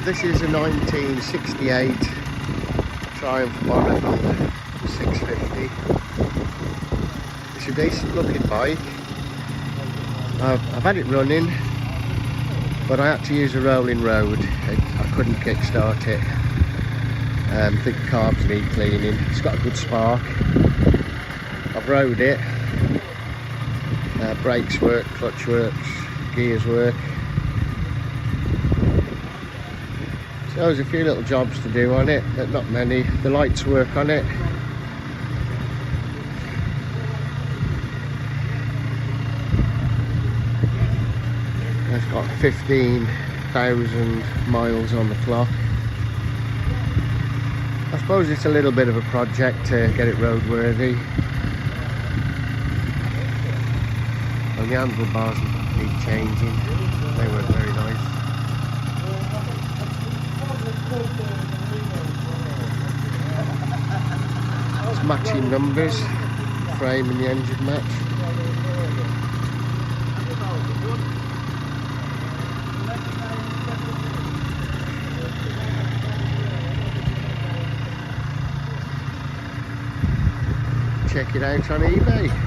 This is a 1968 Triumph Bonneville 650. It's a decent looking bike. I've had it running, but I had to use a rolling road. I couldn't kickstart it. I think the carbs need cleaning. It's got a good spark. I've rode it. Brakes work, clutch works, gears work. So there's a few little jobs to do on it, but not many. The lights work on it. It's got 15,000 miles on the clock. I suppose it's a little bit of a project to get it roadworthy. And the handlebars need changing. They weren't very nice. It's matching numbers, frame and the engine match. Check it out on eBay.